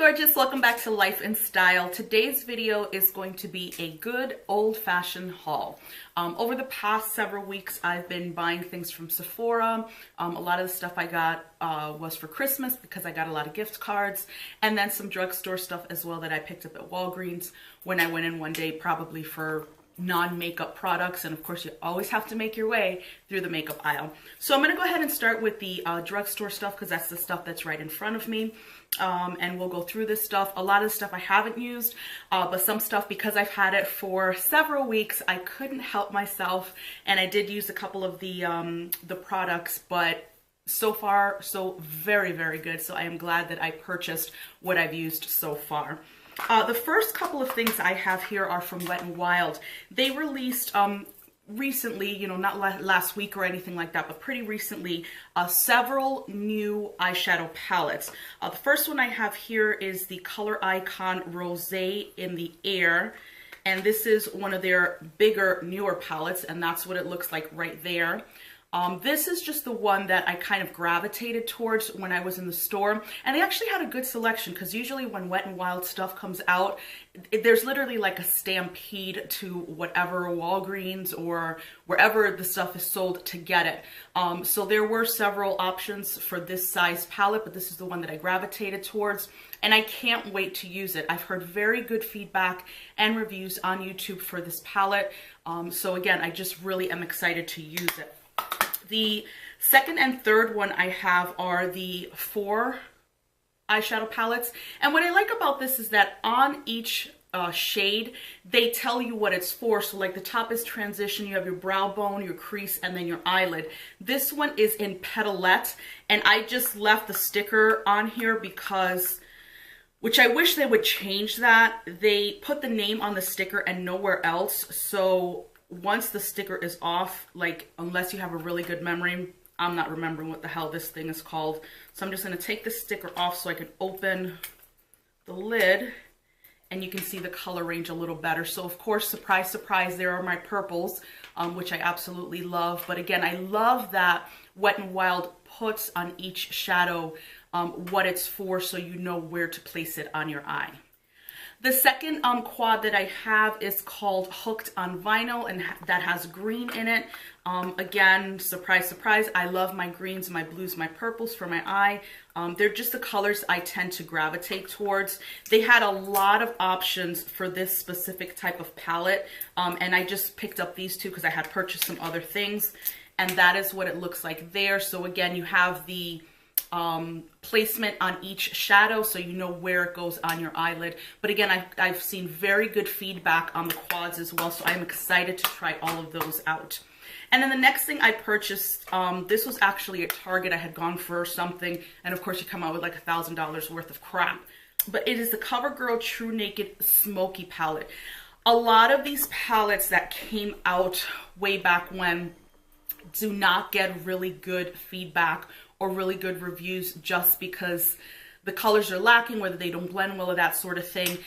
gorgeous, welcome back to Life in Style. Today's video is going to be a good old-fashioned haul. Over the past several weeks I've been buying things from Sephora. A lot of the stuff I got was for Christmas because I got a lot of gift cards, and then some drugstore stuff as well that I picked up at Walgreens when I went in one day, probably for non-makeup products. And of course you always have to make your way through the makeup aisle. So I'm going to go ahead and start with the drugstore stuff because that's the stuff that's right in front of me. And we'll go through this stuff. A lot of the stuff I haven't used, but some stuff, because I've had it for several weeks, I couldn't help myself, and I did use a couple of the products, but so far so very, very good. So I am glad that I purchased what I've used so far. The first couple of things I have here are from Wet n Wild. They released recently, you know, not last week or anything like that, but pretty recently, several new eyeshadow palettes. The first one I have here is the Color Icon Rosé in the Air, and this is one of their bigger, newer palettes, and that's what it looks like right there. This is just the one that I kind of gravitated towards when I was in the store, and they actually had a good selection because usually when Wet n Wild stuff comes out, there's literally like a stampede to whatever Walgreens or wherever the stuff is sold to get it. So there were several options for this size palette, but this is the one that I gravitated towards, and I can't wait to use it. I've heard very good feedback and reviews on YouTube for this palette. So again, I just really am excited to use it. The second and third one I have are the 4 eyeshadow palettes. And what I like about this is that on each shade, they tell you what it's for. So like the top is transition, you have your brow bone, your crease, and then your eyelid. This one is in Petalette, and I just left the sticker on here because, which I wish they would change that. They put the name on the sticker and nowhere else. So once the sticker is off, like, unless you have a really good memory, I'm not remembering what the hell this thing is called. So I'm just going to take the sticker off so I can open the lid and you can see the color range a little better. So of course, surprise, surprise, there are my purples, which I absolutely love. But again, I love that Wet n Wild puts on each shadow what it's for, so you know where to place it on your eye. The second quad that I have is called Hooked on Vinyl, and that has green in it. Again, surprise, surprise, I love my greens, my blues, my purples for my eye. They're just the colors I tend to gravitate towards. They had a lot of options for this specific type of palette, and I just picked up these two because I had purchased some other things, and that is what it looks like there. So again, you have the placement on each shadow so you know where it goes on your eyelid. But again, I've seen very good feedback on the quads as well, so I'm excited to try all of those out. And then the next thing I purchased, this was actually at Target. I had gone for something, and of course you come out with like $1,000 worth of crap. But it is the CoverGirl TruNaked Smoky palette. A lot of these palettes that came out way back when do not get really good feedback or really good reviews just because the colors are lacking, whether they don't blend well or that sort of thing.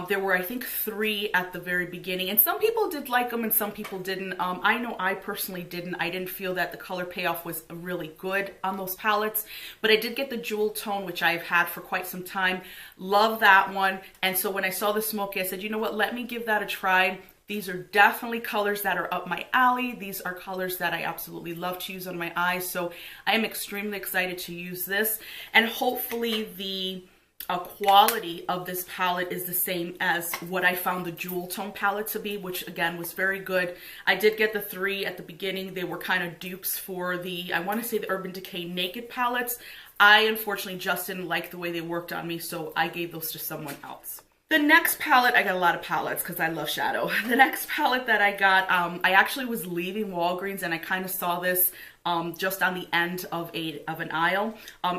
There were, I think, 3 at the very beginning, and some people did like them and some people didn't. I know I personally didn't. I didn't feel that the color payoff was really good on those palettes, but I did get the jewel tone, which I've had for quite some time. Love that one. And so when I saw the Smoky, I said, you know what, let me give that a try. These are definitely colors that are up my alley. These are colors that I absolutely love to use on my eyes. So I am extremely excited to use this. And hopefully the quality of this palette is the same as what I found the jewel tone palette to be, which again was very good. I did get the 3 at the beginning. They were kind of dupes for the, I want to say, the Urban Decay Naked palettes. I unfortunately just didn't like the way they worked on me, so I gave those to someone else. The next palette, I got a lot of palettes because I love shadow. The next palette that I got, I actually was leaving Walgreens and I kind of saw this just on the end of an aisle.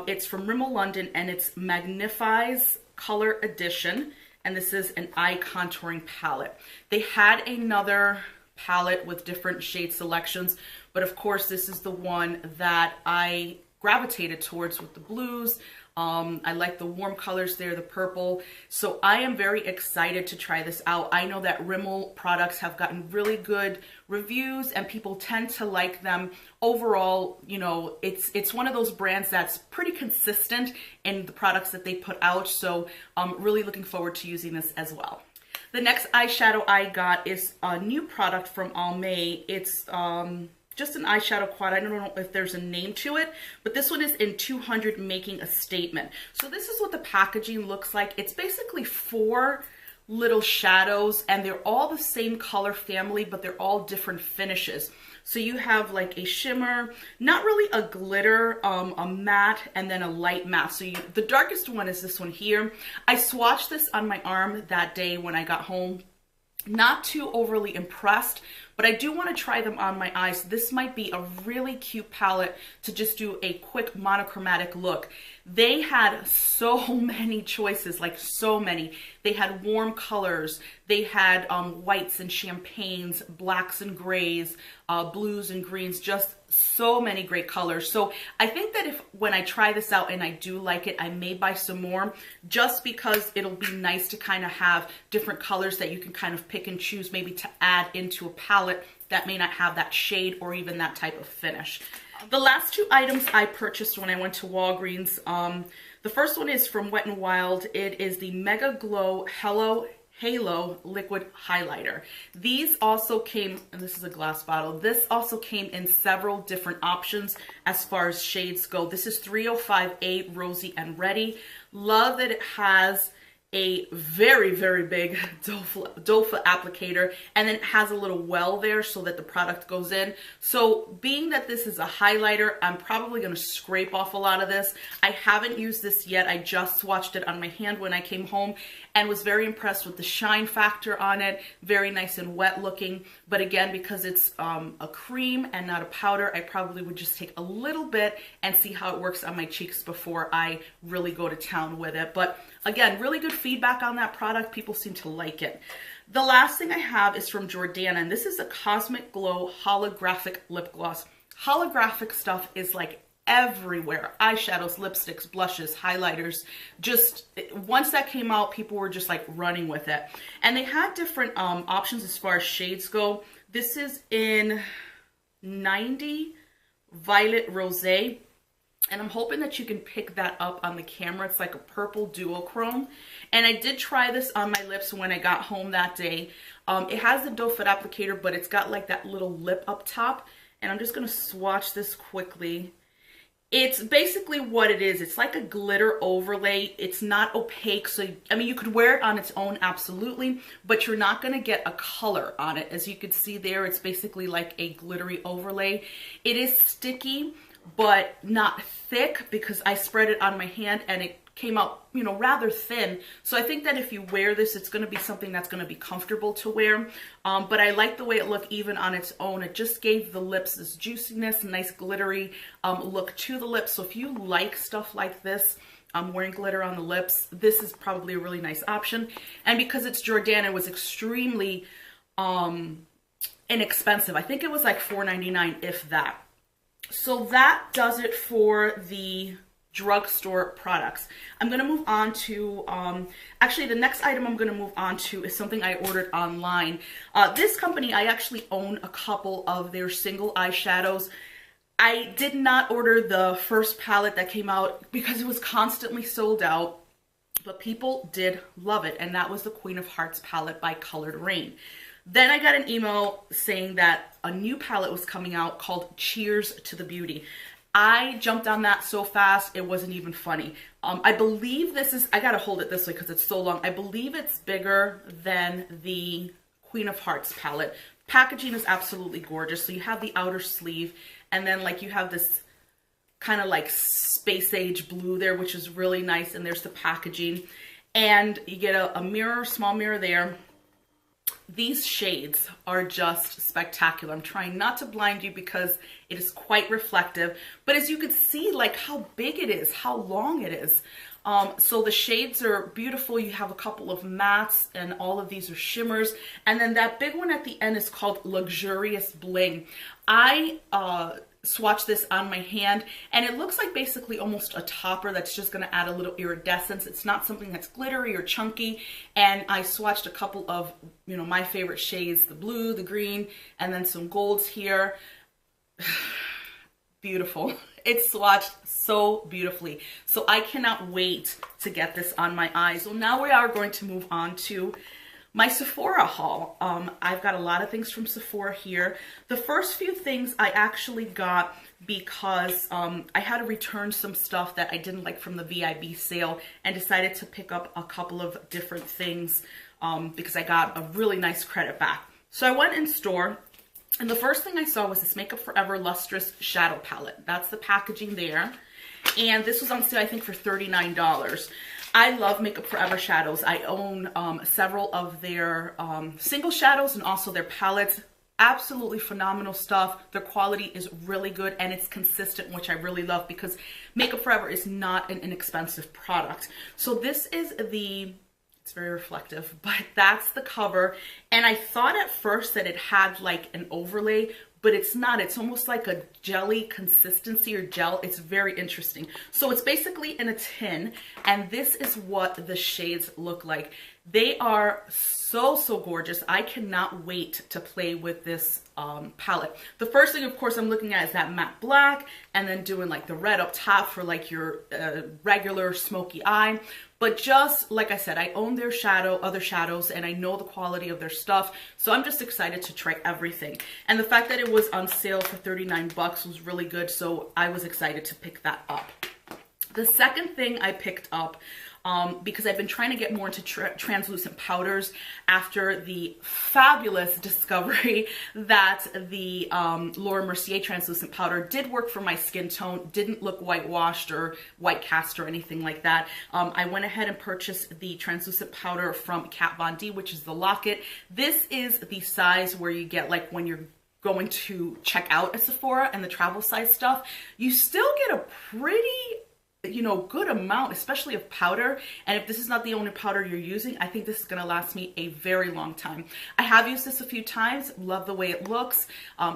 It's from Rimmel London and it's Magnif'Eyes Color Edition, and this is an eye contouring palette. They had another palette with different shade selections, but of course this is the one that I gravitated towards with the blues, I like the warm colors there, the purple. So I am very excited to try this out. I know that Rimmel products have gotten really good reviews and people tend to like them. Overall, you know, it's one of those brands that's pretty consistent in the products that they put out. So I'm really looking forward to using this as well. The next eyeshadow I got is a new product from Almay. It's just an eyeshadow quad. I don't know if there's a name to it, but this one is in 200 Making a Statement. So this is what the packaging looks like. It's basically 4 little shadows and they're all the same color family, but they're all different finishes. So you have like a shimmer, not really a glitter, a matte, and then a light matte. So the darkest one is this one here. I swatched this on my arm that day when I got home. Not too overly impressed, but I do want to try them on my eyes. This might be a really cute palette to just do a quick monochromatic look. They had so many choices, like so many. They had warm colors. They had whites and champagnes, blacks and grays, blues and greens, just so many great colors. So I think that when I try this out and I do like it, I may buy some more just because it'll be nice to kind of have different colors that you can kind of pick and choose, maybe to add into a palette that may not have that shade or even that type of finish. The last 2 items I purchased when I went to Walgreens, the first one is from Wet n Wild. It is the MegaGlo Halo Liquid Highlighter. These also came, and this is a glass bottle, this also came in several different options as far as shades go. This is 305A Rosy and Ready. Love that it has a very, very big doe-foot applicator, and then it has a little well there so that the product goes in. So being that this is a highlighter, I'm probably going to scrape off a lot of this. I haven't used this yet. I just swatched it on my hand when I came home and was very impressed with the shine factor on it. Very nice and wet looking. But again, because it's a cream and not a powder, I probably would just take a little bit and see how it works on my cheeks before I really go to town with it. But again, really good feedback on that product. People seem to like it. The last thing I have is from Jordana, and this is a Cosmic Glow Holographic Lip Gloss. Holographic stuff is like everywhere. Eyeshadows, lipsticks, blushes, highlighters. Just once that came out, people were just like running with it. And they had different options as far as shades go. This is in 90 Violet Rosé. And I'm hoping that you can pick that up on the camera. It's like a purple duochrome. And I did try this on my lips when I got home that day. It has the doe foot applicator, but it's got like that little lip up top. And I'm just going to swatch this quickly. It's basically what it is. It's like a glitter overlay. It's not opaque. So, I mean, you could wear it on its own, absolutely, but you're not going to get a color on it. As you can see there, it's basically like a glittery overlay. It is sticky, but not thick because I spread it on my hand and it came out, you know, rather thin. So I think that if you wear this, it's going to be something that's going to be comfortable to wear. But I like the way it looked even on its own. It just gave the lips this juiciness, nice glittery look to the lips. So if you like stuff like this, wearing glitter on the lips, this is probably a really nice option. And because it's Jordana, it was extremely inexpensive. I think it was like $4.99, if that. So that does it for the drugstore products. I'm going to move on to, actually the next item I'm going to move on to is something I ordered online. This company, I actually own a couple of their single eyeshadows. I did not order the first palette that came out because it was constantly sold out, but people did love it, and that was the Queen of Hearts palette by Colored Raine. Then I got an email saying that a new palette was coming out called Cheers to the Beauty. I jumped on that so fast, it wasn't even funny. I believe this is, I gotta hold it this way because it's so long. I believe it's bigger than the Queen of Hearts palette. Packaging is absolutely gorgeous. So you have the outer sleeve, and then like you have this kind of like space age blue there, which is really nice. And there's the packaging. And you get a mirror, small mirror there. These shades are just spectacular. I'm trying not to blind you because it is quite reflective, but as you can see, like how big it is, how long it is. So the shades are beautiful. You have a couple of mattes and all of these are shimmers. And then that big one at the end is called Luxurious Bling. I swatch this on my hand, and it looks like basically almost a topper that's just going to add a little iridescence. It's not something that's glittery or chunky. And I swatched a couple of, you know, my favorite shades, the blue, the green, and then some golds here. Beautiful. It's swatched so beautifully. So I cannot wait to get this on my eyes. So now we are going to move on to my Sephora haul. I've got a lot of things from Sephora here. The first few things I actually got because I had to return some stuff that I didn't like from the VIB sale and decided to pick up a couple of different things because I got a really nice credit back. So I went in store, and the first thing I saw was this Makeup Forever Lustrous Shadow Palette. That's the packaging there. And this was on sale, I think, for $39. I love Makeup Forever shadows. I own several of their single shadows and also their palettes. Absolutely phenomenal stuff. Their quality is really good and it's consistent, which I really love because Makeup Forever is not an inexpensive product. So this is the, it's very reflective, but that's the cover. And I thought at first that it had like an overlay, but it's not. It's almost like a jelly consistency or gel. It's very interesting. So it's basically in a tin, and this is what the shades look like. They are so gorgeous. I cannot wait to play with this palette. The first thing, of course, I'm looking at is that matte black, and then doing like the red up top for like your regular smoky eye. But just like I said, I own their other shadows, and I know the quality of their stuff. So I'm just excited to try everything. And the fact that it was on sale for 39 bucks was really good. So I was excited to pick that up. The second thing I picked up, because I've been trying to get more into translucent powders after the fabulous discovery that the Laura Mercier translucent powder did work for my skin tone, didn't look whitewashed or white cast or anything like that. I went ahead and purchased the translucent powder from Kat Von D, which is the Locket. This is the size where you get like when you're going to check out at Sephora and the travel size stuff. You still get a pretty, you know, good amount, especially of powder. And if this is not the only powder you're using, I think this is going to last me a very long time. I have used this a few times, love the way it looks.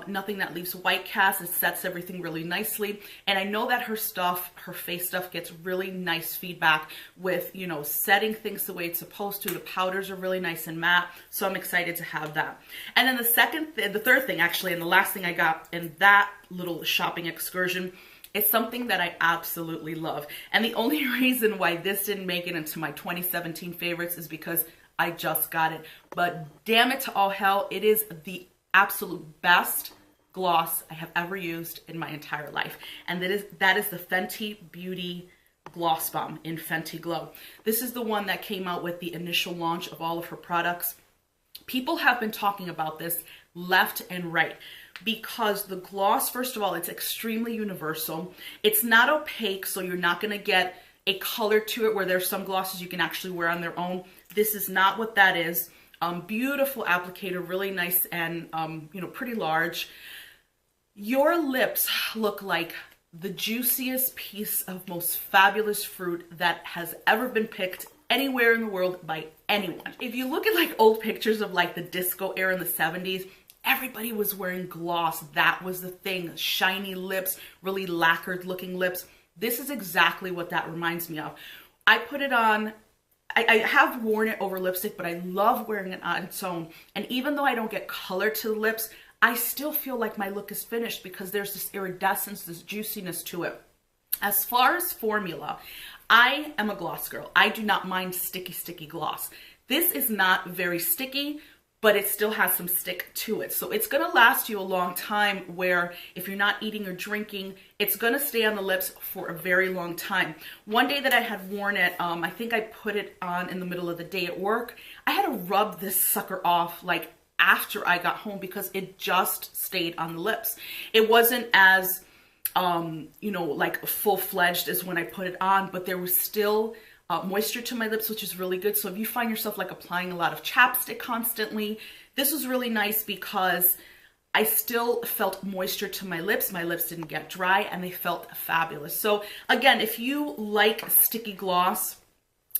Nothing that leaves white cast. It sets everything really nicely. And I know that her stuff, her face stuff, gets really nice feedback with, you know, setting things the way it's supposed to. The powders are really nice and matte, so I'm excited to have that. And then the third thing actually, and the last thing I got in that little shopping excursion, it's something that I absolutely love. And the only reason why this didn't make it into my 2017 favorites is because I just got it. But damn it to all hell, it is the absolute best gloss I have ever used in my entire life. And that is the Fenty Beauty Gloss Bomb in Fenty Glow. This is the one that came out with the initial launch of all of her products. People have been talking about this left and right, because the gloss, first of all, it's extremely universal. It's not opaque, so you're not going to get a color to it where there's some glosses you can actually wear on their own. This is not what that is. Beautiful applicator, really nice and, you know, pretty large. Your lips look like the juiciest piece of most fabulous fruit that has ever been picked anywhere in the world by anyone. If you look at like old pictures of like the disco era in the 70s, everybody was wearing gloss. That was the thing. Shiny lips, really lacquered looking lips. This is exactly what that reminds me of. I put it on, I have worn it over lipstick, but I love wearing it on its own. And even though I don't get color to the lips, I still feel like my look is finished because there's this iridescence, this juiciness to it. As far as formula, I am a gloss girl. I do not mind sticky gloss. This is not very sticky, but it still has some stick to it. So it's gonna last you a long time, where if you're not eating or drinking, it's gonna stay on the lips for a very long time. One day that I had worn it, I think I put it on in the middle of the day at work. I had to rub this sucker off like after I got home because it just stayed on the lips. It wasn't as, you know, like full-fledged as when I put it on, but there was still moisture to my lips, which is really good. So if you find yourself like applying a lot of chapstick constantly, this was really nice because I still felt moisture to my lips. My lips didn't get dry and they felt fabulous. So again, if you like sticky gloss,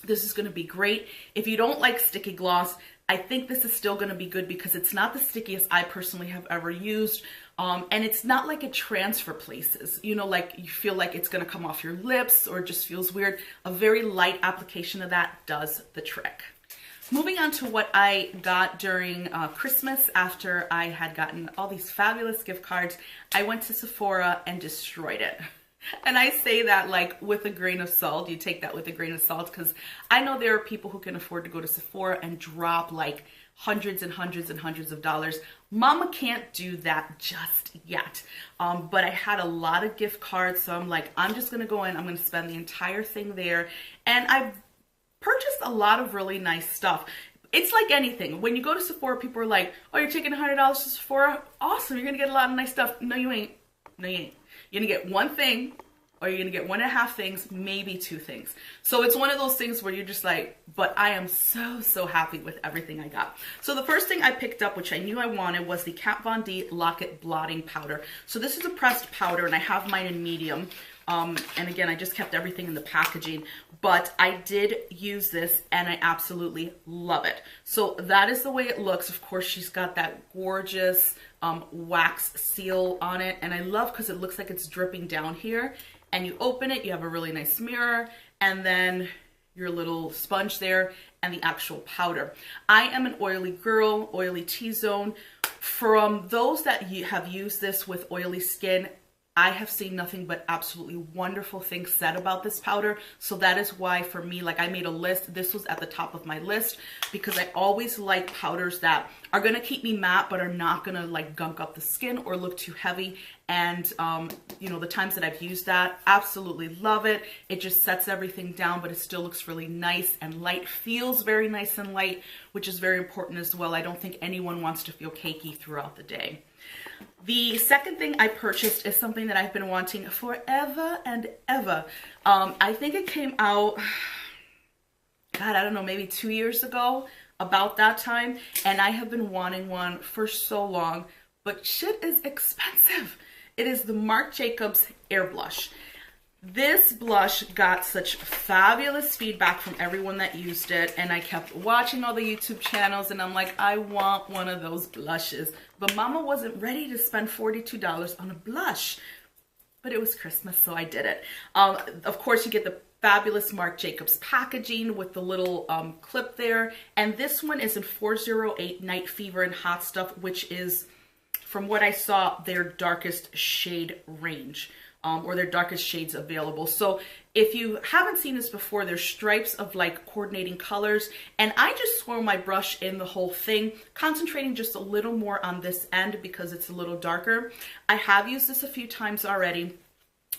this is going to be great. If you don't like sticky gloss, I think this is still going to be good because it's not the stickiest I personally have ever used. And it's not like it transfer places, you know, like you feel like it's gonna come off your lips or it just feels weird. A very light application of that does the trick. Moving on to what I got during Christmas after I had gotten all these fabulous gift cards, I went to Sephora and destroyed it. And I say that like with a grain of salt. You take that with a grain of salt, because I know there are people who can afford to go to Sephora and drop like hundreds and hundreds and hundreds of dollars. Mama can't do that just yet. But I had a lot of gift cards, so I'm like, I'm just gonna go in, I'm gonna spend the entire thing there. And I purchased a lot of really nice stuff. It's like anything. When you go to Sephora, people are like, oh, you're taking $100 to Sephora? Awesome, you're gonna get a lot of nice stuff. No, you ain't. No, you ain't. You're gonna get one thing, or you're gonna get 1.5 things, maybe 2 things. So it's one of those things where you're just like, but I am so happy with everything I got. So the first thing I picked up, which I knew I wanted, was the Kat Von D Lock-It Blotting Powder. So this is a pressed powder, and I have mine in medium. And again, I just kept everything in the packaging, but I did use this and I absolutely love it. So that is the way it looks. Of course, she's got that gorgeous wax seal on it, and I love because it looks like it's dripping down here, and you open it, you have a really nice mirror, and then your little sponge there and the actual powder. I am an oily girl, oily T-zone. From those that have used this with oily skin, I have seen nothing but absolutely wonderful things said about this powder. So that is why for me, like I made a list. This was at the top of my list because I always like powders that are going to keep me matte but are not going to like gunk up the skin or look too heavy. And you know, the times that I've used that, absolutely love it. It just sets everything down, but it still looks really nice and light. Feels very nice and light, which is very important as well. I don't think anyone wants to feel cakey throughout the day. The second thing I purchased is something that I've been wanting forever and ever. I think it came out, God, I don't know, maybe 2 years ago, about that time. And I have been wanting one for so long, but shit is expensive. It is the Marc Jacobs Air Blush. This blush got such fabulous feedback from everyone that used it, and I kept watching all the YouTube channels, and I'm like, I want one of those blushes. But Mama wasn't ready to spend $42 on a blush. But it was Christmas, so I did it. Of course, you get the fabulous Marc Jacobs packaging with the little clip there. And this one is in 408 Night Fever and Hot Stuff, which is, from what I saw, their darkest shade range. Or their darkest shades available. So if you haven't seen this before, there's stripes of like coordinating colors, and I just swirl my brush in the whole thing, concentrating just a little more on this end because it's a little darker. I have used this a few times already.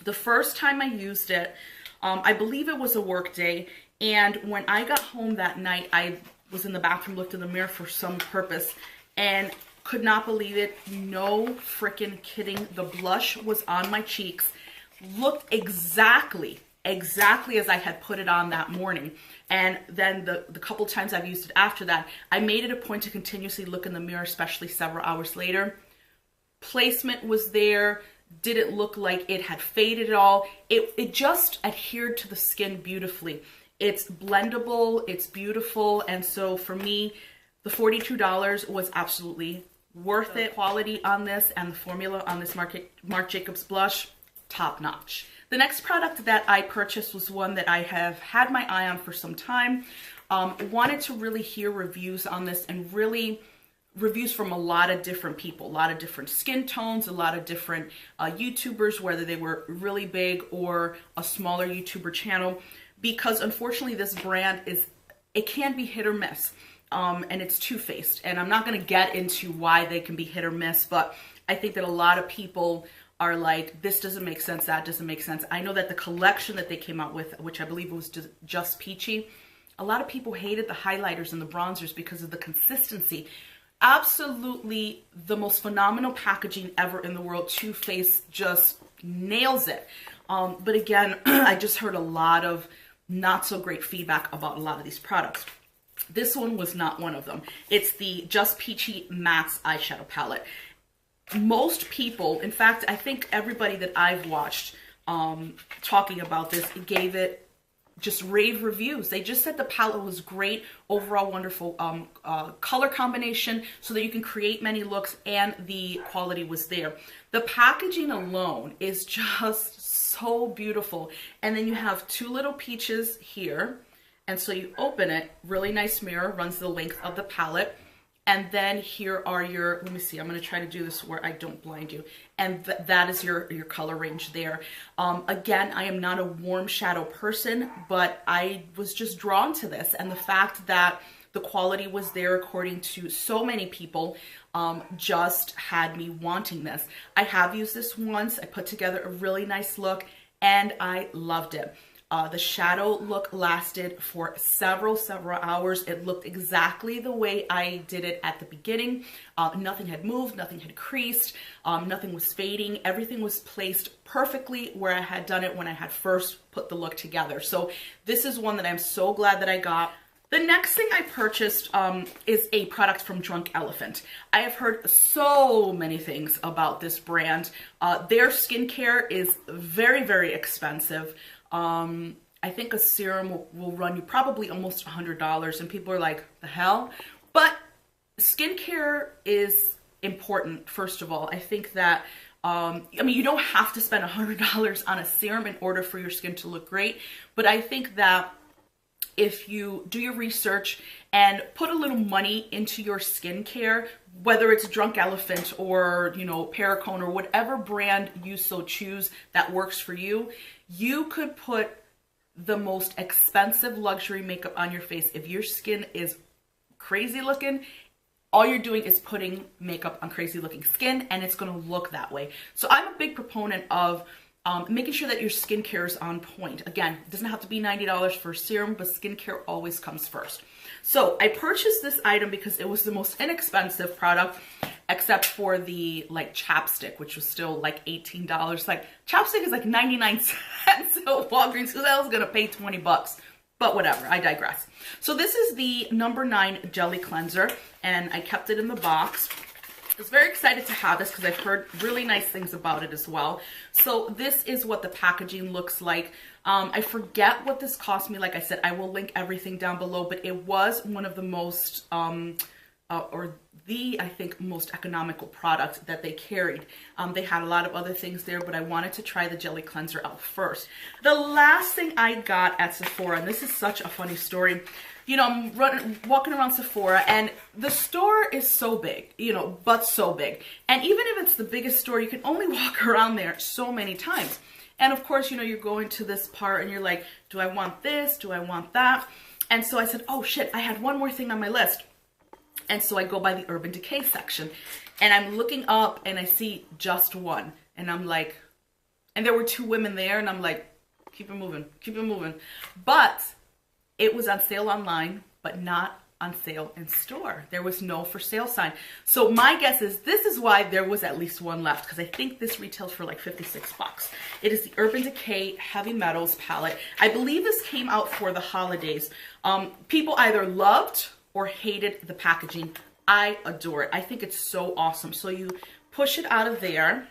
The first time I used it, I believe it was a work day, and when I got home that night, I was in the bathroom, looked in the mirror for some purpose, and could not believe it. No freaking kidding. The blush was on my cheeks. Looked exactly as I had put it on that morning. And then the couple times I've used it after that, I made it a point to continuously look in the mirror, especially several hours later. Placement was there. Didn't look like it had faded at all. It just adhered to the skin beautifully. It's blendable. It's beautiful. And so for me, the $42 was absolutely worth it. Quality on this and the formula on this Marc Jacobs blush, top notch. The next product that I purchased was one that I have had my eye on for some time. Wanted to really hear reviews on this, and really reviews from a lot of different people, a lot of different skin tones, a lot of different YouTubers, whether they were really big or a smaller YouTuber channel, because unfortunately this brand it can be hit or miss. And it's two-faced, and I'm not going to get into why they can be hit or miss, but I think that a lot of people are like, this doesn't make sense, that doesn't make sense. I know that the collection that they came out with, which I believe was just Peachy, a lot of people hated the highlighters and the bronzers because of the consistency. Absolutely the most phenomenal packaging ever in the world. Too Faced just nails it. But again, I just heard a lot of not so great feedback about a lot of these products. This one was not one of them. It's the Just Peachy Mattes eyeshadow palette. Most people, in fact, I think everybody that I've watched talking about this, gave it just rave reviews. They just said the palette was great, overall wonderful color combination so that you can create many looks, and the quality was there. The packaging alone is just so beautiful. And then you have two little peaches here. And so you open it, really nice mirror, runs the length of the palette. And then here are your, let me see, I'm going to try to do this where I don't blind you. And that is your color range there. Again, I am not a warm shadow person, but I was just drawn to this. And the fact that the quality was there according to so many people just had me wanting this. I have used this once. I put together a really nice look and I loved it. The shadow look lasted for several hours. It looked exactly the way I did it at the beginning. Nothing had moved, nothing had creased, nothing was fading. Everything was placed perfectly where I had done it when I had first put the look together. So this is one that I'm so glad that I got. The next thing I purchased is a product from Drunk Elephant. I have heard so many things about this brand. Their skincare is very, very expensive. I think a serum will run you probably almost $100, and people are like, the hell? But skincare is important, first of all. I think that, I mean, you don't have to spend $100 on a serum in order for your skin to look great, but I think that if you do your research and put a little money into your skincare, whether it's Drunk Elephant or, you know, Perricone or whatever brand you so choose that works for you, you could put the most expensive luxury makeup on your face. If your skin is crazy looking, all you're doing is putting makeup on crazy looking skin, and it's going to look that way. So I'm a big proponent of making sure that your skincare is on point. Again, it doesn't have to be $90 for a serum, but skincare always comes first. So I purchased this item because it was the most inexpensive product, except for the like chapstick, which was still like $18. Like chapstick is like 99 cents at Walgreens. Who the hell is gonna pay 20 bucks? But whatever, I digress. So this is the number 9 Jelly Cleanser, and I kept it in the box. I was very excited to have this because I've heard really nice things about it as well. So this is what the packaging looks like. I forget what this cost me. Like I said, I will link everything down below, but it was one of the most, I think, most economical product that they carried. They had a lot of other things there, but I wanted to try the Jelly Cleanser out first. The last thing I got at Sephora, and this is such a funny story. You know, I'm walking around Sephora, and the store is so big, you know, but so big. And even if it's the biggest store, you can only walk around there so many times. And of course, you know, you're going to this part and you're like, do I want this? Do I want that? And so I said, oh shit, I had one more thing on my list. And so I go by the Urban Decay section, and I'm looking up and I see just one. And I'm like, and there were 2 women there, and I'm like, keep it moving, keep it moving. But it was on sale online, but not on sale in store. There was no for sale sign. So my guess is this is why there was at least one left, because I think this retails for like 56 bucks. It is the Urban Decay Heavy Metals palette. I believe this came out for the holidays. People either loved or hated the packaging. I adore it. I think it's so awesome. So you push it out of there.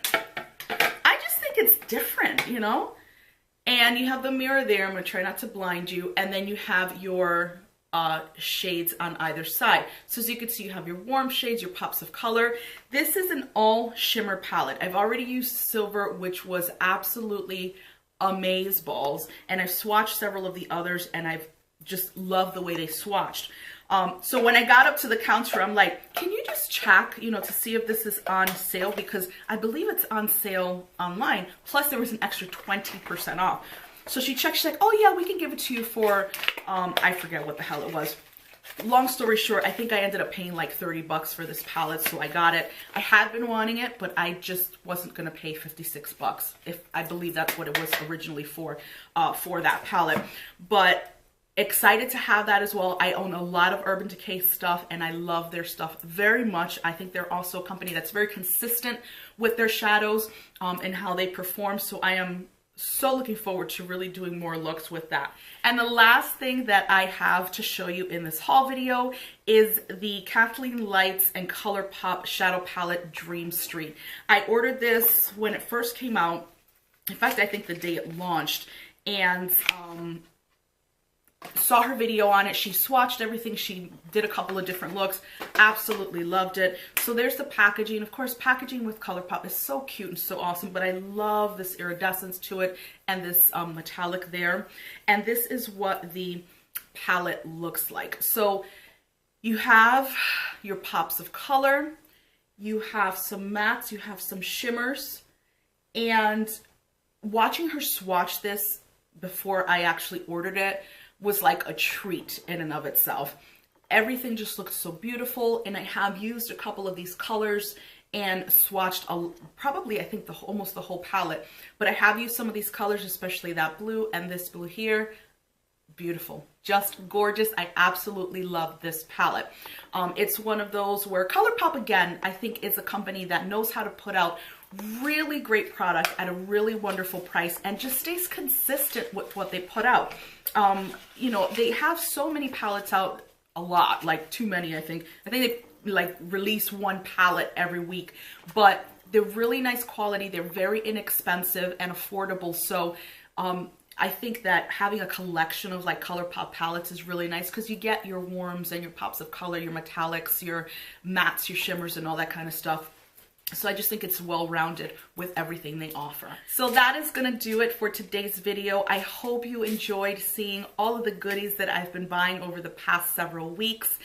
I just think it's different, you know? And you have the mirror there. I'm going to try not to blind you. And then you have your shades on either side. So as you can see, you have your warm shades, your pops of color. This is an all shimmer palette. I've already used silver, which was absolutely amazeballs. And I've swatched several of the others, and I've just loved the way they swatched. So when I got up to the counter, I'm like, can you just check, you know, to see if this is on sale? Because I believe it's on sale online. Plus there was an extra 20% off. So she checked, she's like, oh yeah, we can give it to you for, I forget what the hell it was. Long story short, I think I ended up paying like 30 bucks for this palette, so I got it. I had been wanting it, but I just wasn't gonna pay 56 bucks. If I believe that's what it was originally for that palette. But excited to have that as well. I own a lot of Urban Decay stuff, and I love their stuff very much. I think they're also a company that's very consistent with their shadows and how they perform. So I am so looking forward to really doing more looks with that. And the last thing that I have to show you in this haul video is the Kathleen Lights and ColourPop Shadow Palette Dream Street. I ordered this when it first came out. In fact, I think the day it launched. And saw her video on it. She swatched everything. She did a couple of different looks. Absolutely loved it. So there's the packaging. Of course, packaging with ColourPop is so cute and so awesome, but I love this iridescence to it and this metallic there. And this is what the palette looks like. So you have your pops of color, you have some mattes, you have some shimmers, and watching her swatch this before I actually ordered it was like a treat in and of itself. Everything just looks so beautiful, and I have used a couple of these colors and swatched probably I think almost the whole palette, but I have used some of these colors, especially that blue and this blue here. Beautiful, just gorgeous. I absolutely love this palette. It's one of those where ColourPop, again, I think is a company that knows how to put out really great product at a really wonderful price and just stays consistent with what they put out. You know, they have so many palettes out, a lot, like too many, I think. They like release one palette every week, but they're really nice quality. They're very inexpensive and affordable. So I think that having a collection of like ColourPop palettes is really nice because you get your warms and your pops of color, your metallics, your mattes, your shimmers, and all that kind of stuff. So I just think it's well-rounded with everything they offer. So that is gonna do it for today's video. I hope you enjoyed seeing all of the goodies that I've been buying over the past several weeks.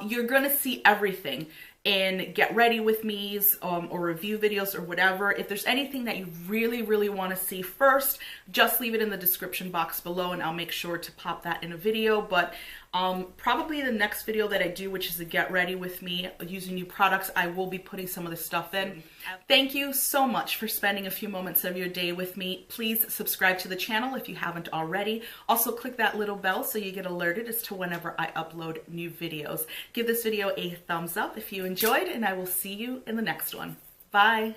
You're gonna see everything in Get Ready With Me's or review videos or whatever. If there's anything that you really want to see first, just leave it in the description box below and I'll make sure to pop that in a video. But probably the next video that I do, which is a Get Ready With Me using new products, I will be putting some of this stuff in. Thank you so much for spending a few moments of your day with me. Please subscribe to the channel if you haven't already. Also click that little bell so you get alerted as to whenever I upload new videos. Give this video a thumbs up if you enjoyed, and I will see you in the next one. Bye.